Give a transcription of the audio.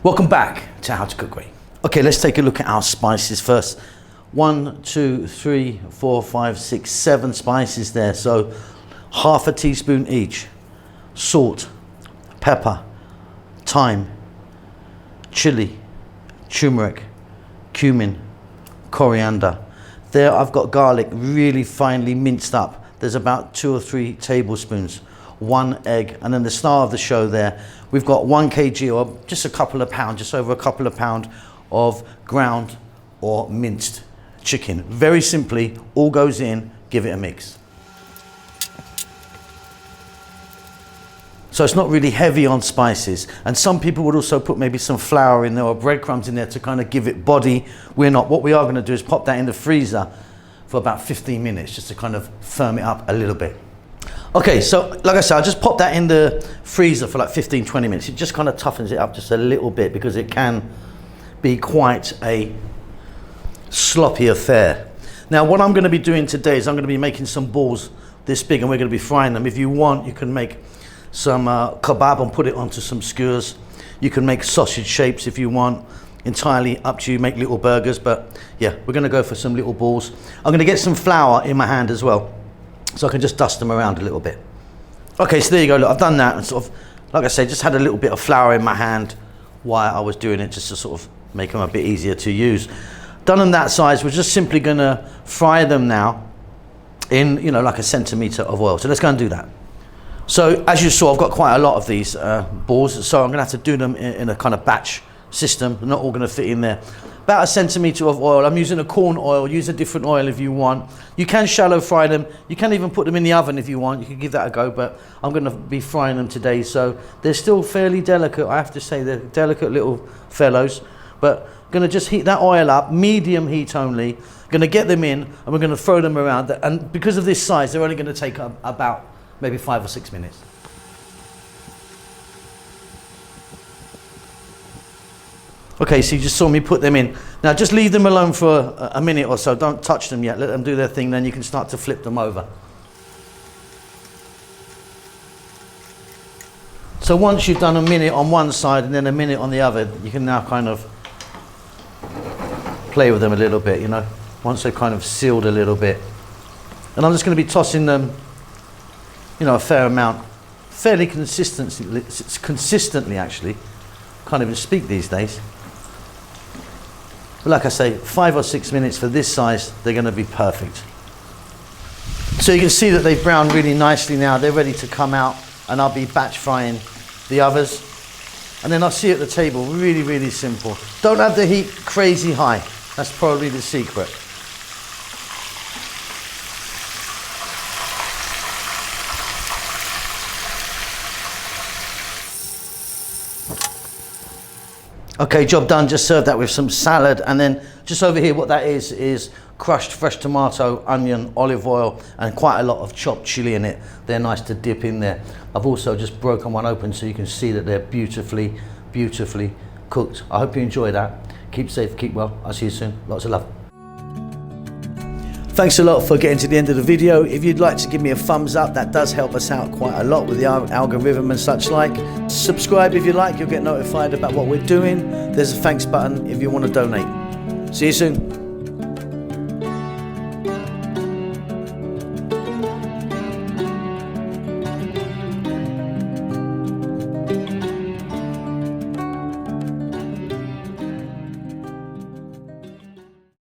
Welcome back to How to Cook Great. Okay, let's take a look at our spices first. 1, 2, 3, 4, 5, 6, 7 spices there. So half a teaspoon each. Salt, pepper, thyme, chili, turmeric, cumin, coriander. There I've got garlic really finely minced up. There's about 2 or 3 tablespoons. 1 egg, and then the star of the show there, we've got 1 kg or just a couple of pounds, just over a couple of pounds of ground or minced chicken. Very simply, all goes in, give it a mix. So it's not really heavy on spices, and some people would also put maybe some flour in there or breadcrumbs in there to kind of give it body. We're not. What we are going to do is pop that in the freezer for about 15 minutes just to kind of firm it up a little bit. Okay, so like I said, I'll just pop that in the freezer for like 15-20 minutes. It just kind of toughens it up just a little bit because it can be quite a sloppy affair. Now what I'm going to be doing today is I'm going to be making some balls this big, and we're going to be frying them. If you want, you can make some kebab and put it onto some skewers. You can make sausage shapes if you want. Entirely up to you, make little burgers, but yeah, we're going to go for some little balls. I'm going to get some flour in my hand as well, so I can just dust them around a little bit. Okay, so there you go. Look, I've done that, and sort of, like I said, just had a little bit of flour in my hand while I was doing it, just to sort of make them a bit easier to use. Done them that size. We're just simply going to fry them now in, you know, like a centimetre of oil. So let's go and do that. So as you saw, I've got quite a lot of these balls, so I'm going to have to do them in a kind of batch system. They're not all going to fit in there. About a centimetre of oil. I'm using a corn oil. Use a different oil if you want. You can shallow fry them. You can even put them in the oven if you want. You can give that a go, but I'm going to be frying them today, so they're still fairly delicate. I have to say they're delicate little fellows, but going to just heat that oil up, medium heat only. Going to get them in, and we're going to throw them around. And because of this size, they're only going to take about maybe 5 or 6 minutes. Okay, so you just saw me put them in. Now just leave them alone for a minute or so. Don't touch them yet. Let them do their thing, then you can start to flip them over. So once you've done a minute on one side and then a minute on the other, you can now kind of play with them a little bit, you know, once they've kind of sealed a little bit. And I'm just going to be tossing them, you know, a fair amount, fairly consistently actually. Can't even speak these days. But like I say, 5 or 6 minutes for this size, they're going to be perfect. So you can see that they've browned really nicely now. They're ready to come out, and I'll be batch frying the others. And then I'll see you at the table. Really, really simple. Don't have the heat crazy high. That's probably the secret. Okay, job done. Just serve that with some salad, and then just over here what that is crushed fresh tomato, onion, olive oil, and quite a lot of chopped chili in it. They're nice to dip in there. I've also just broken one open so you can see that they're beautifully, beautifully cooked. I hope you enjoy that. Keep safe, keep well. I'll see you soon. Lots of love. Thanks a lot for getting to the end of the video. If you'd like to give me a thumbs up, that does help us out quite a lot with the algorithm and such like. Subscribe if you like, you'll get notified about what we're doing. There's a thanks button if you want to donate. See you soon.